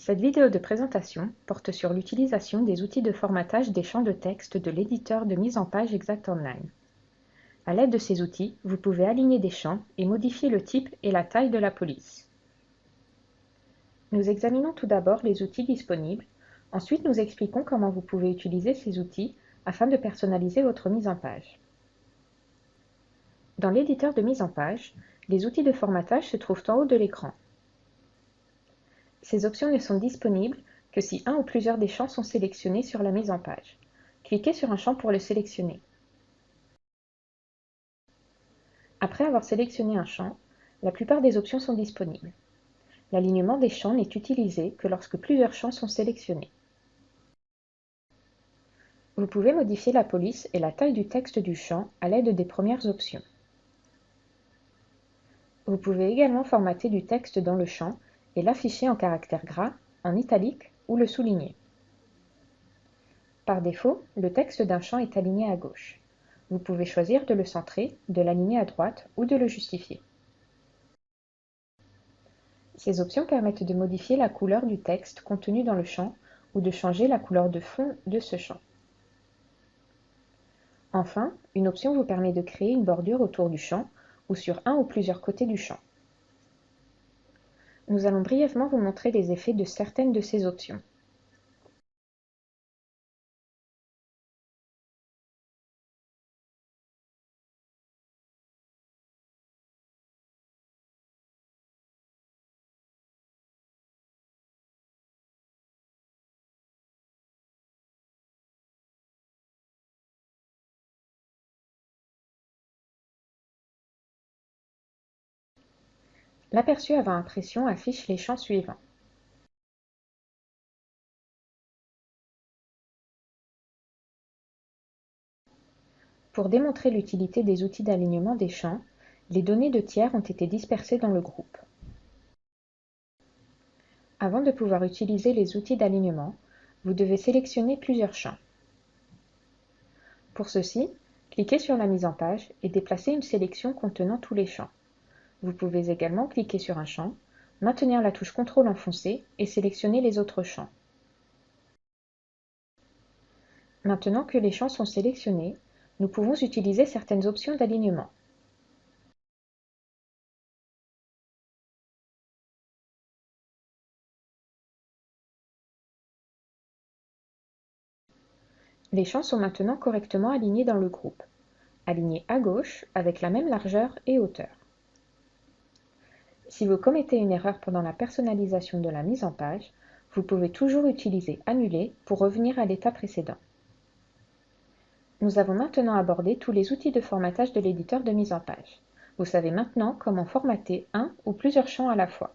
Cette vidéo de présentation porte sur l'utilisation des outils de formatage des champs de texte de l'éditeur de mise en page ExactOnline. À l'aide de ces outils, vous pouvez aligner des champs et modifier le type et la taille de la police. Nous examinons tout d'abord les outils disponibles, ensuite nous expliquons comment vous pouvez utiliser ces outils afin de personnaliser votre mise en page. Dans l'éditeur de mise en page, les outils de formatage se trouvent en haut de l'écran. Ces options ne sont disponibles que si un ou plusieurs des champs sont sélectionnés sur la mise en page. Cliquez sur un champ pour le sélectionner. Après avoir sélectionné un champ, la plupart des options sont disponibles. L'alignement des champs n'est utilisé que lorsque plusieurs champs sont sélectionnés. Vous pouvez modifier la police et la taille du texte du champ à l'aide des premières options. Vous pouvez également formater du texte dans le champ et l'afficher en caractères gras, en italique ou le souligner. Par défaut, le texte d'un champ est aligné à gauche. Vous pouvez choisir de le centrer, de l'aligner à droite ou de le justifier. Ces options permettent de modifier la couleur du texte contenu dans le champ ou de changer la couleur de fond de ce champ. Enfin, une option vous permet de créer une bordure autour du champ ou sur un ou plusieurs côtés du champ. Nous allons brièvement vous montrer les effets de certaines de ces options. L'aperçu avant impression affiche les champs suivants. Pour démontrer l'utilité des outils d'alignement des champs, les données de tiers ont été dispersées dans le groupe. Avant de pouvoir utiliser les outils d'alignement, vous devez sélectionner plusieurs champs. Pour ceci, cliquez sur la mise en page et déplacez une sélection contenant tous les champs. Vous pouvez également cliquer sur un champ, maintenir la touche CTRL enfoncée et sélectionner les autres champs. Maintenant que les champs sont sélectionnés, nous pouvons utiliser certaines options d'alignement. Les champs sont maintenant correctement alignés dans le groupe, alignés à gauche avec la même largeur et hauteur. Si vous commettez une erreur pendant la personnalisation de la mise en page, vous pouvez toujours utiliser Annuler pour revenir à l'état précédent. Nous avons maintenant abordé tous les outils de formatage de l'éditeur de mise en page. Vous savez maintenant comment formater un ou plusieurs champs à la fois.